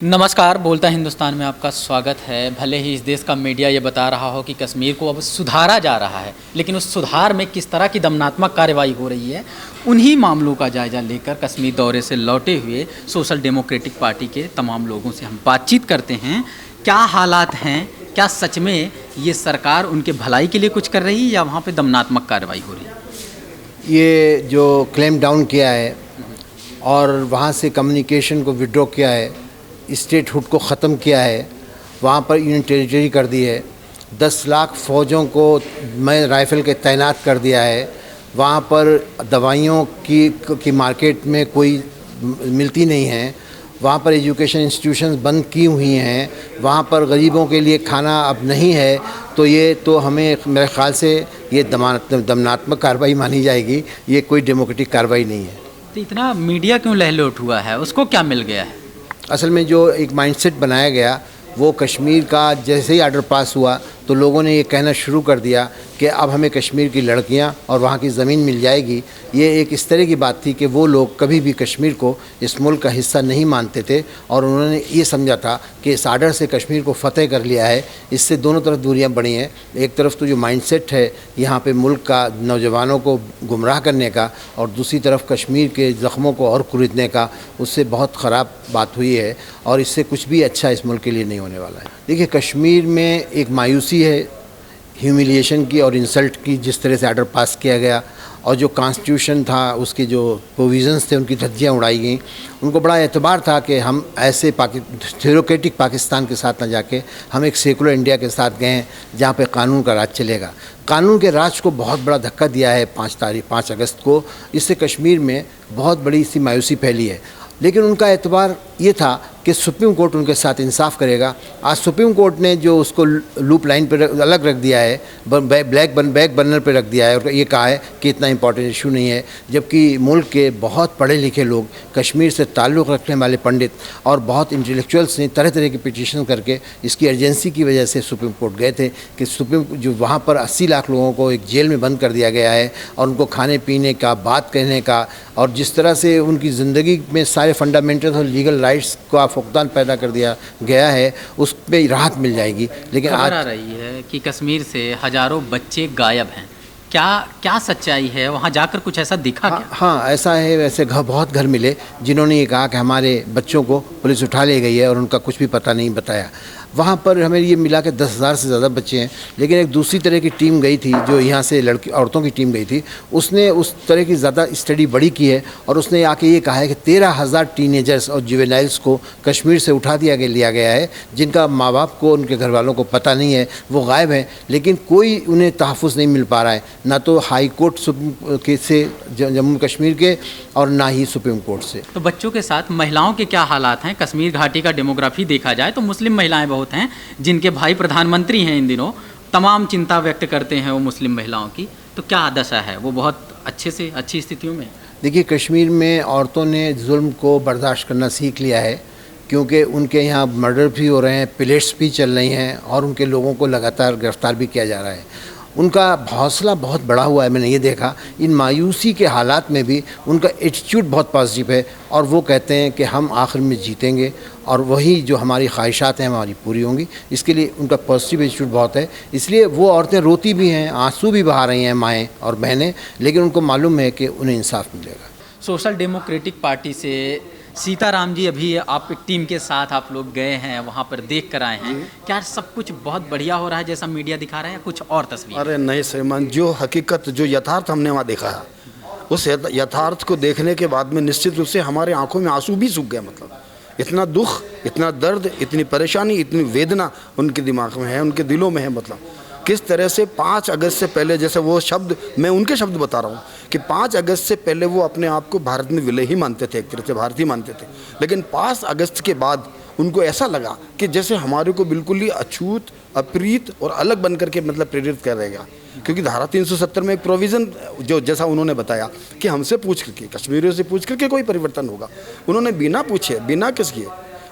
नमस्कार, बोलता हिंदुस्तान में आपका स्वागत है। भले ही इस देश का मीडिया ये बता रहा हो कि कश्मीर को अब सुधारा जा रहा है, लेकिन उस सुधार में किस तरह की दमनात्मक कार्रवाई हो रही है, उन्हीं मामलों का जायजा लेकर कश्मीर दौरे से लौटे हुए सोशल डेमोक्रेटिक पार्टी के तमाम लोगों से हम बातचीत करते हैं। क्या हालात हैं, क्या सच में ये सरकार उनके भलाई के लिए कुछ कर रही है या वहाँ पर दमनात्मक कार्रवाई हो रही है? ये जो क्लेम डाउन किया है और वहाँ से कम्युनिकेशन को विड्रॉ किया है, स्टेटहुड को ख़त्म किया है, वहाँ पर यूनियन टेरिटरी कर दी है, 10 लाख फ़ौजों को मैं राइफ़ल के तैनात कर दिया है, वहाँ पर दवाइयों की मार्केट में कोई मिलती नहीं है, वहाँ पर एजुकेशन इंस्टीट्यूशंस बंद की हुई हैं, वहाँ पर गरीबों के लिए खाना अब नहीं है। तो ये तो हमें मेरे ख़्याल से ये दमनात्मक कार्रवाई मानी जाएगी, ये कोई डेमोक्रेटिक कार्रवाई नहीं है। तो इतना मीडिया क्यों लहलोट हुआ है, उसको क्या मिल गया है? असल में जो एक माइंडसेट बनाया गया वो कश्मीर का जैसे ही आर्डर पास हुआ तो लोगों ने ये कहना शुरू कर दिया कि अब हमें कश्मीर की लड़कियां और वहाँ की ज़मीन मिल जाएगी। ये एक इस तरह की बात थी कि वो लोग कभी भी कश्मीर को इस मुल्क का हिस्सा नहीं मानते थे और उन्होंने ये समझा था कि इस आर्डर से कश्मीर को फ़तेह कर लिया है। इससे दोनों तरफ दूरियां बढ़ी हैं। एक तरफ तो जो माइंडसेट है यहाँ पे मुल्क का नौजवानों को गुमराह करने का, और दूसरी तरफ कश्मीर के ज़ख्मों को और कुरेदने का, उससे बहुत ख़राब बात हुई है और इससे कुछ भी अच्छा इस मुल्क के लिए नहीं होने वाला है। देखिए, कश्मीर में एक मायूसी है ह्यूमिलिएशन की और इंसल्ट की, जिस तरह से आर्डर पास किया गया और जो कॉन्स्टिट्यूशन था उसके जो प्रोविज़न्स थे उनकी धज्जियाँ उड़ाई गई। उनको बड़ा एतबार था कि हम ऐसे थ्योरोक्रेटिक पाकिस्तान के साथ न जाके हम एक सेकुलर इंडिया के साथ गए हैं जहाँ पे कानून का राज चलेगा। कानून के राज को बहुत बड़ा धक्का दिया है 5 अगस्त को। इससे कश्मीर में बहुत बड़ी सी मायूसी फैली है, लेकिन उनका एतबार ये था कि सुप्रीम कोर्ट उनके साथ इंसाफ करेगा। आज सुप्रीम कोर्ट ने जो उसको लूप लाइन पर अलग रख दिया है, बैक बर्नर पर रख दिया है और ये कहा है कि इतना इंपॉर्टेंट इशू नहीं है, जबकि मुल्क के बहुत पढ़े लिखे लोग, कश्मीर से ताल्लुक़ रखने वाले पंडित और बहुत इंटेलेक्चुअल्स ने तरह तरह की पिटीशन करके इसकी अर्जेंसी की वजह से सुप्रीम कोर्ट गए थे कि जो वहाँ पर 80 लाख लोगों को एक जेल में बंद कर दिया गया है और उनको खाने पीने का, बात कहने का और जिस तरह से उनकी ज़िंदगी में सारे फंडामेंटल और लीगल राइट्स का फुकदान पैदा कर दिया गया है, उस पर राहत मिल जाएगी। लेकिन आज आ रही है कि कश्मीर से हज़ारों बच्चे गायब हैं। क्या सच्चाई है? वहाँ जाकर कुछ ऐसा दिखा क्या? हाँ, ऐसा है। वैसे बहुत घर मिले जिन्होंने ये कहा कि हमारे बच्चों को पुलिस उठा ले गई है और उनका कुछ भी पता नहीं बताया। वहाँ पर हमें ये मिला कि 10,000 से ज़्यादा बच्चे हैं। लेकिन एक दूसरी तरह की टीम गई थी, जो यहाँ से औरतों की टीम गई थी, उसने उस तरह की ज़्यादा स्टडी बड़ी की है और उसने आके ये कहा है कि 13,000 टीनेजर्स और जुवेनाइल्स को कश्मीर से उठा लिया गया है, जिनका माँ बाप को, उनके घर वालों को पता नहीं है, वो गायब हैं। लेकिन कोई उन्हें तहफ़्फ़ुज़ नहीं मिल पा रहा है, ना तो हाई कोर्ट से जम्मू कश्मीर के और ना ही सुप्रीम कोर्ट से। तो बच्चों के साथ महिलाओं के क्या हालात हैं? कश्मीर घाटी का डेमोग्राफी देखा जाए तो मुस्लिम महिलाएं बहुत हैं, जिनके भाई प्रधानमंत्री हैं इन दिनों। तमाम चिंता व्यक्त करते हैं वो मुस्लिम महिलाओं की। तो क्या दशा है? वो बहुत अच्छी स्थितियों में। देखिए, कश्मीर में औरतों ने जुल्म को बर्दाश्त करना सीख लिया है, क्योंकि उनके यहाँ मर्डर भी हो रहे हैं, पिलेट्स भी चल रही हैं और उनके लोगों को लगातार गिरफ्तार भी किया जा रहा है। उनका हौसला बहुत बड़ा हुआ है। मैंने ये देखा, इन मायूसी के हालात में भी उनका एटीट्यूड बहुत पॉजिटिव है और वो कहते हैं कि हम आखिर में जीतेंगे और वही जो हमारी ख्वाहिशात हैं हमारी पूरी होंगी। इसके लिए उनका पॉजिटिव एटीट्यूड बहुत है। इसलिए वो औरतें रोती भी हैं, आंसू भी बहा रही हैं, माएँ और बहनें, लेकिन उनको मालूम है कि उन्हें इंसाफ मिलेगा। सोशल डेमोक्रेटिक पार्टी से सीताराम जी, अभी आप एक टीम के साथ आप लोग गए हैं, वहाँ पर देख कर आए हैं। क्या सब कुछ बहुत बढ़िया हो रहा है जैसा मीडिया दिखा रहा है या कुछ और तस्वीर? अरे नहीं श्रीमान, जो हकीकत, जो यथार्थ हमने वहाँ देखा है, उस यथार्थ को देखने के बाद में निश्चित रूप से हमारे आंखों में आंसू भी सूख गए। मतलब इतना दुख, इतना दर्द, इतनी परेशानी, इतनी वेदना उनके दिमाग में है, उनके दिलों में है। मतलब किस तरह से 5 अगस्त से पहले, जैसे वो शब्द, मैं उनके शब्द बता रहा हूँ कि 5 अगस्त से पहले वो अपने आप को भारत में विलय ही मानते थे, एक तरह से भारतीय मानते थे। लेकिन 5 अगस्त के बाद उनको ऐसा लगा कि जैसे हमारे को बिल्कुल ही अछूत, अप्रीत और अलग बन करके मतलब प्रेरित कर रहेगा। क्योंकि धारा 370 में एक प्रोविज़न, जो जैसा उन्होंने बताया कि हमसे पूछ करके, कश्मीरियों से पूछ करके कोई परिवर्तन होगा, उन्होंने बिना पूछे, बिना किस किए,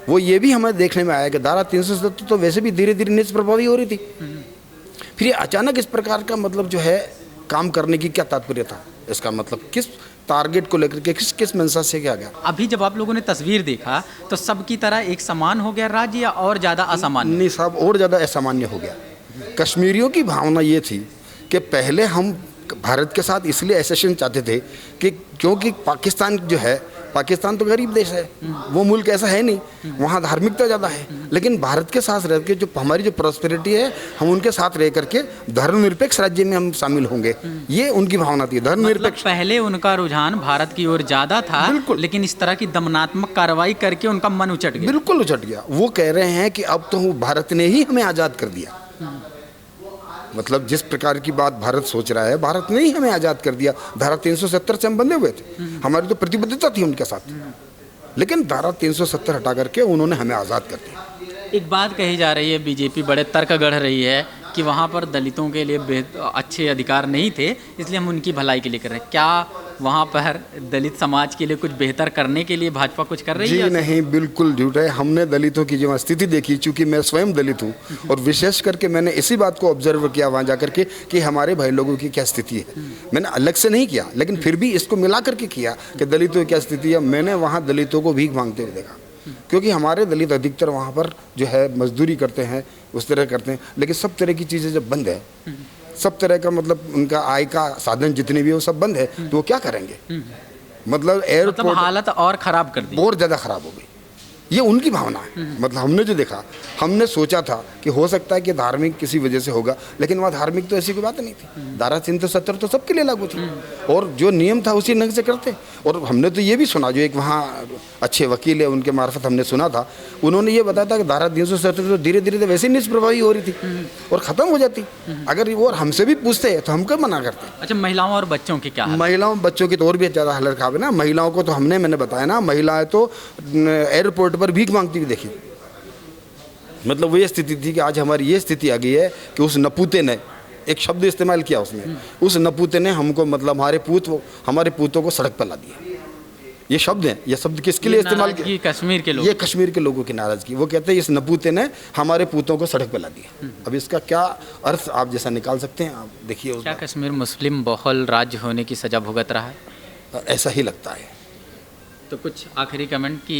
वो ये भी हमें देखने में आया कि धारा 370 तो वैसे भी धीरे धीरे निष्प्रभावी हो रही थी। फिर ये अचानक इस प्रकार का मतलब जो है काम करने की क्या तात्पर्य था? इसका मतलब टारगेट को लेकर के किस मंशा से किया गया। अभी जब आप लोगों ने तस्वीर देखा तो सबकी तरह एक समान हो गया राज्य या और ज़्यादा असामान्य? नहीं साहब, और ज़्यादा असामान्य हो गया। कश्मीरियों की भावना ये थी कि पहले हम भारत के साथ इसलिए एसेशन चाहते थे कि क्योंकि पाकिस्तान जो है, पाकिस्तान तो गरीब देश है, वो मुल्क ऐसा है नहीं, वहाँ धार्मिकता ज़्यादा है, लेकिन भारत के साथ रह के जो हमारी जो प्रॉस्पेरिटी है, हम उनके साथ रह करके धर्मनिरपेक्ष राज्य में हम शामिल होंगे, ये उनकी भावना थी। धर्मनिरपेक्ष मतलब पहले उनका रुझान भारत की ओर ज़्यादा था, बिल्कुल। लेकिन इस तरह की दमनात्मक कार्रवाई करके उनका मन उचट गया। बिल्कुल उचट गया। वो कह रहे हैं कि अब तो भारत ने ही हमें आज़ाद कर दिया। मतलब जिस प्रकार की बात भारत सोच रहा है, भारत ने ही हमें आज़ाद कर दिया। धारा 370 से हम बंधे हुए थे, हमारी तो प्रतिबद्धता थी उनके साथ, लेकिन धारा 370 हटा करके उन्होंने हमें आज़ाद कर दिया। एक बात कही जा रही है, बीजेपी बड़े तर्क गढ़ रही है कि वहाँ पर दलितों के लिए अच्छे अधिकार नहीं थे, इसलिए हम उनकी भलाई के लिए कर रहे हैं। क्या वहाँ पर दलित समाज के लिए कुछ बेहतर करने के लिए भाजपा कुछ कर रही है? जी नहीं, बिल्कुल झूठ है। हमने दलितों की जो स्थिति देखी, चूंकि मैं स्वयं दलित हूँ और विशेष करके मैंने इसी बात को ऑब्जर्व किया वहाँ जा करके कि हमारे भाई लोगों की क्या स्थिति है। मैंने अलग से नहीं किया, लेकिन फिर भी इसको मिला करके किया कि दलितों की क्या स्थिति है। मैंने वहाँ दलितों को भीख मांगते हुए देखा, क्योंकि हमारे दलित अधिकतर वहाँ पर जो है मजदूरी करते हैं, उस तरह करते हैं, लेकिन सब तरह की चीज़ें जब बंद है, सब तरह का मतलब उनका आय का साधन जितने भी वो सब बंद है, तो वो क्या करेंगे? मतलब एयरपोर्ट हालत और ख़राब कर दी, बहुत ज़्यादा ख़राब हो गई। ये उनकी भावना है। मतलब हमने जो देखा, हमने सोचा था कि हो सकता है कि धार्मिक किसी वजह से होगा, लेकिन वहाँ धार्मिक तो ऐसी कोई बात नहीं थी। धारा 370 तो सबके लिए लागू थी और जो नियम था उसी ढंग से करते। और हमने तो ये भी सुना, जो एक वहाँ अच्छे वकील है उनके मार्फत हमने सुना था, उन्होंने ये बताया था कि धारा 370 तो धीरे धीरे वैसे ही निष्प्रभावी हो रही थी और ख़त्म हो जाती। अगर वो हमसे भी पूछते तो हम क्यों मना करते? अच्छा, महिलाओं और बच्चों की क्या हालत? महिलाओं बच्चों की तो और भी ज़्यादा हालत खराब है ना। महिलाओं को तो मैंने बताया ना, महिलाएं तो एयरपोर्ट पर भीख मांगती हुई देखी। मतलब वो ये स्थिति थी कि आज हमारी ये स्थिति आ गई है कि उस नपूते ने एक शब्द इस्तेमाल किया, उसने उस नपूते ने हमको मतलब हमारे पूतों को सड़क पर ला दिया। ये शब्द है, ये शब्द किसके लिए इस्तेमाल किया? कश्मीर के लोग, ये कश्मीर के लोगों की नाराजगी। वो कहते हैं इस नपूते ने हमारे पूतों को सड़क पर ला दिया। अब इसका क्या अर्थ आप जैसा निकाल सकते हैं, आप देखिए। क्या कश्मीर मुस्लिम बहुल राज्य होने की सजा भुगत रहा है? ऐसा ही लगता है। तो कुछ आखिरी कमेंट कि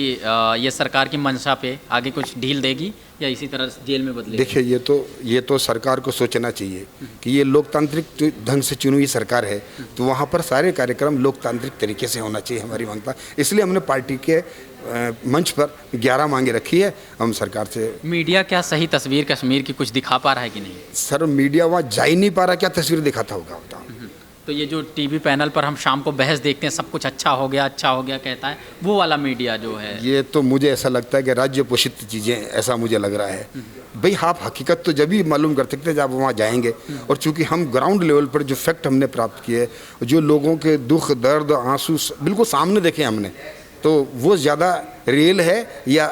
ये सरकार की मंशा पे आगे कुछ ढील देगी या इसी तरह जेल में बदलेगी? देखिए, ये तो सरकार को सोचना चाहिए कि ये लोकतांत्रिक ढंग से चुनी हुई सरकार है, तो वहाँ पर सारे कार्यक्रम लोकतांत्रिक तरीके से होना चाहिए, हमारी मांगता। इसलिए हमने पार्टी के मंच पर 11 मांगे रखी है हम सरकार से। मीडिया क्या सही तस्वीर कश्मीर की कुछ दिखा पा रहा है कि नहीं? सर, मीडिया वहाँ जा ही नहीं पा रहा, क्या तस्वीर दिखाता होगा बताओ। तो ये जो टीवी पैनल पर हम शाम को बहस देखते हैं, सब कुछ अच्छा हो गया कहता है, वो वाला मीडिया जो है, ये तो मुझे ऐसा लगता है कि राज्य पोषित चीज़ें, ऐसा मुझे लग रहा है। भाई आप हकीकत तो जब भी मालूम कर सकते हैं जब वहाँ जाएंगे। और चूंकि हम ग्राउंड लेवल पर जो फैक्ट हमने प्राप्त किए, जो लोगों के दुख दर्द आंसू बिल्कुल सामने देखे हमने, तो वो ज़्यादा रियल है या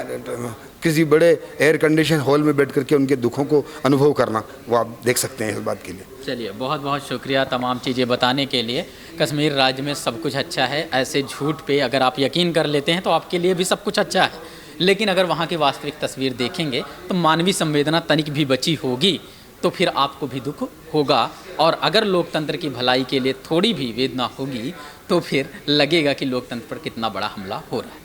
किसी बड़े एयर कंडीशन हॉल में बैठ करके उनके दुखों को अनुभव करना, वो आप देख सकते हैं इस बात के लिए। चलिए, बहुत बहुत शुक्रिया तमाम चीज़ें बताने के लिए। कश्मीर राज्य में सब कुछ अच्छा है, ऐसे झूठ पे अगर आप यकीन कर लेते हैं तो आपके लिए भी सब कुछ अच्छा है, लेकिन अगर वहाँ की वास्तविक तस्वीर देखेंगे तो मानवीय संवेदना तनिक भी बची होगी तो फिर आपको भी दुख होगा। और अगर लोकतंत्र की भलाई के लिए थोड़ी भी वेदना होगी तो फिर लगेगा कि लोकतंत्र पर कितना बड़ा हमला हो रहा है।